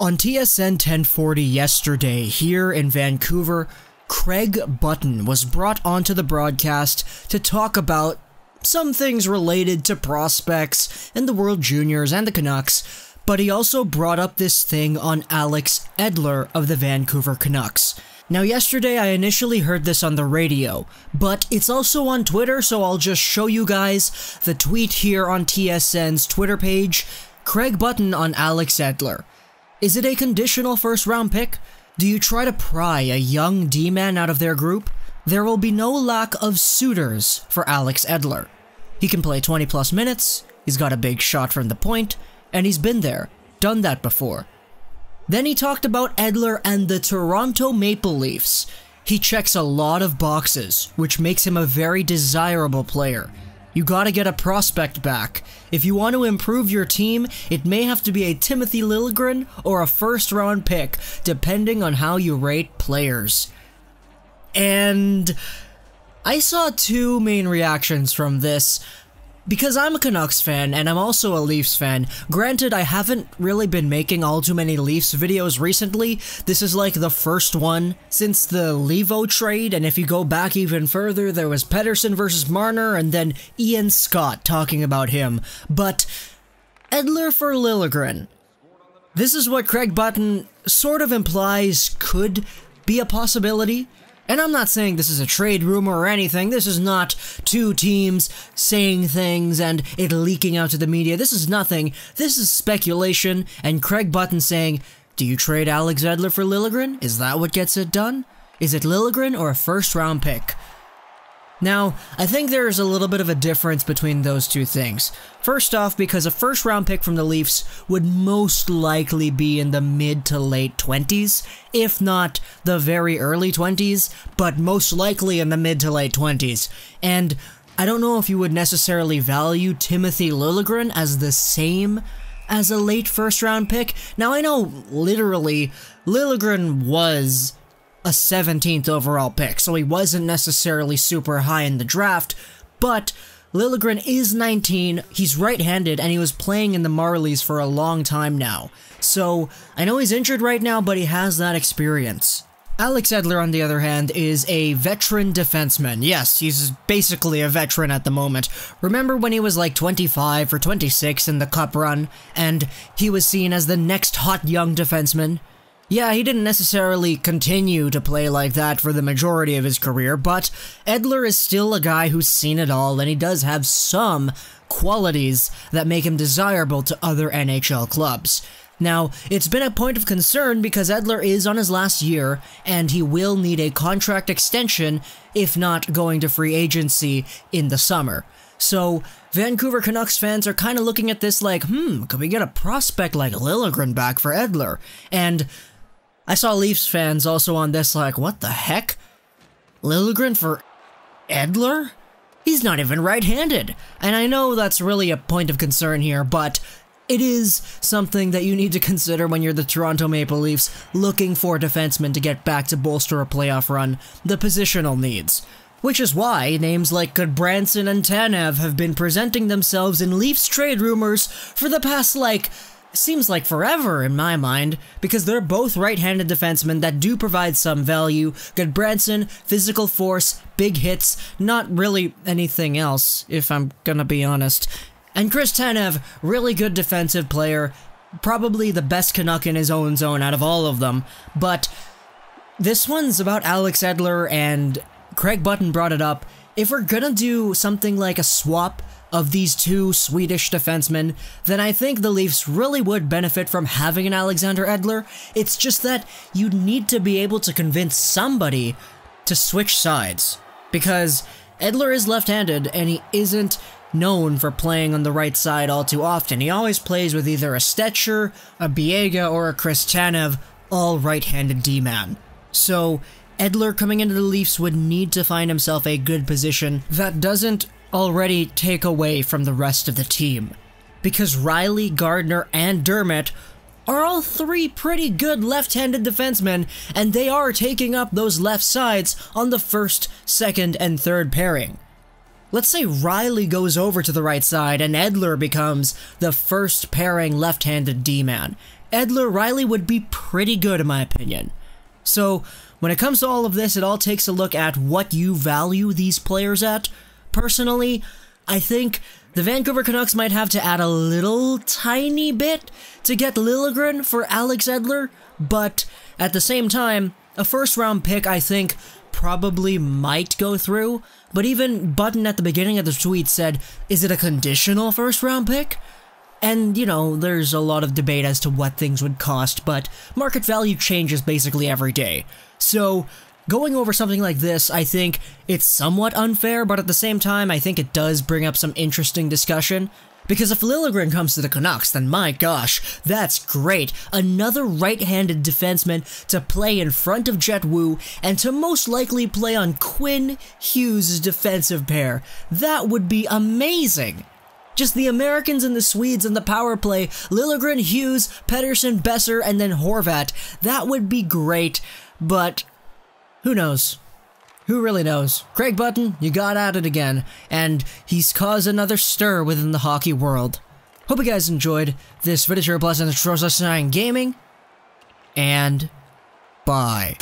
On TSN 1040 yesterday, here in Vancouver, Craig Button was brought onto the broadcast to talk about some things related to prospects and the World Juniors and the Canucks, but he also brought up this thing on Alex Edler of the Vancouver Canucks. Now yesterday I initially heard this on the radio, but it's also on Twitter, so I'll just show you guys the tweet here on TSN's Twitter page. Craig Button on Alex Edler. Is it a conditional first-round pick? Do you try to pry a young D-man out of their group? There will be no lack of suitors for Alex Edler. He can play 20-plus minutes, he's got a big shot from the point, and he's been there, done that before. Then he talked about Edler and the Toronto Maple Leafs. He checks a lot of boxes, which makes him a very desirable player. You gotta get a prospect back. If you want to improve your team, it may have to be a Timothy Liljegren or a first-round pick, depending on how you rate players. And I saw two main reactions from this. Because I'm a Canucks fan, and I'm also a Leafs fan. Granted, I haven't really been making all too many Leafs videos recently. This is like the first one since the Levo trade, and if you go back even further, there was Pettersson versus Marner, and then Ian Scott talking about him. But Edler for Liljegren. This is what Craig Button sort of implies could be a possibility. And I'm not saying this is a trade rumor or anything, this is not two teams saying things and it leaking out to the media, this is nothing, this is speculation, and Craig Button saying, do you trade Alex Edler for Liljegren? Is that what gets it done? Is it Liljegren or a first-round pick? Now, I think there is a little bit of a difference between those two things. First off, because a first-round pick from the Leafs would most likely be in the mid to late 20s, if not the very early 20s, but most likely in the mid to late 20s. And I don't know if you would necessarily value Timothy Liljegren as the same as a late first-round pick. Now, I know, literally, Liljegren was a 17th overall pick, so he wasn't necessarily super high in the draft, but Liljegren is 19, he's right-handed, and he was playing in the Marlies for a long time now. So, I know he's injured right now, but he has that experience. Alex Edler, on the other hand, is a veteran defenseman. Yes, he's basically a veteran at the moment. Remember when he was like 25 or 26 in the Cup run, and he was seen as the next hot young defenseman? Yeah, he didn't necessarily continue to play like that for the majority of his career, but Edler is still a guy who's seen it all, and he does have some qualities that make him desirable to other NHL clubs. Now, it's been a point of concern because Edler is on his last year, and he will need a contract extension, if not going to free agency in the summer. So, Vancouver Canucks fans are kind of looking at this like, could we get a prospect like Liljegren back for Edler? And I saw Leafs fans also on this like, what the heck? Liljegren for Edler? He's not even right-handed. And I know that's really a point of concern here, but it is something that you need to consider when you're the Toronto Maple Leafs looking for defensemen to get back to bolster a playoff run, the positional needs. Which is why names like Goodbranson and Tanev have been presenting themselves in Leafs trade rumors for the past, seems like forever in my mind, because they're both right-handed defensemen that do provide some value. Goodbranson, physical force, big hits, not really anything else, if I'm gonna be honest. And Chris Tanev, really good defensive player, probably the best Canuck in his own zone out of all of them, but this one's about Alex Edler, and Craig Button brought it up. If we're gonna do something like a swap of these two Swedish defensemen, then I think the Leafs really would benefit from having an Alexander Edler. It's just that you need to be able to convince somebody to switch sides, because Edler is left-handed and he isn't known for playing on the right side all too often. He always plays with either a Stetcher, a Biega, or a Chris Tanev, all right-handed D-man. So Edler coming into the Leafs would need to find himself a good position that doesn't already take away from the rest of the team. Because Riley, Gardner, and Dermott are all three pretty good left-handed defensemen, and they are taking up those left sides on the first, second, and third pairing. Let's say Riley goes over to the right side and Edler becomes the first pairing left-handed D-man. Edler, Riley would be pretty good in my opinion. So, when it comes to all of this, it all takes a look at what you value these players at. Personally, I think the Vancouver Canucks might have to add a little tiny bit to get Liljegren for Alex Edler, but at the same time, a first-round pick, I think, probably might go through, but even Button at the beginning of the tweet said, is it a conditional first-round pick? And, you know, there's a lot of debate as to what things would cost, but market value changes basically every day. So, going over something like this, I think it's somewhat unfair, but at the same time, I think it does bring up some interesting discussion. Because if Liljegren comes to the Canucks, then my gosh, that's great. Another right-handed defenseman to play in front of Jet Wu and to most likely play on Quinn Hughes' defensive pair. That would be amazing. Just the Americans and the Swedes in the power play, Liljegren, Hughes, Pettersson, Besser, and then Horvat. That would be great, but who knows? Who really knows? Craig Button, you got at it again, and he's caused another stir within the hockey world. Hope you guys enjoyed this video. Plus, and the Gaming, and bye.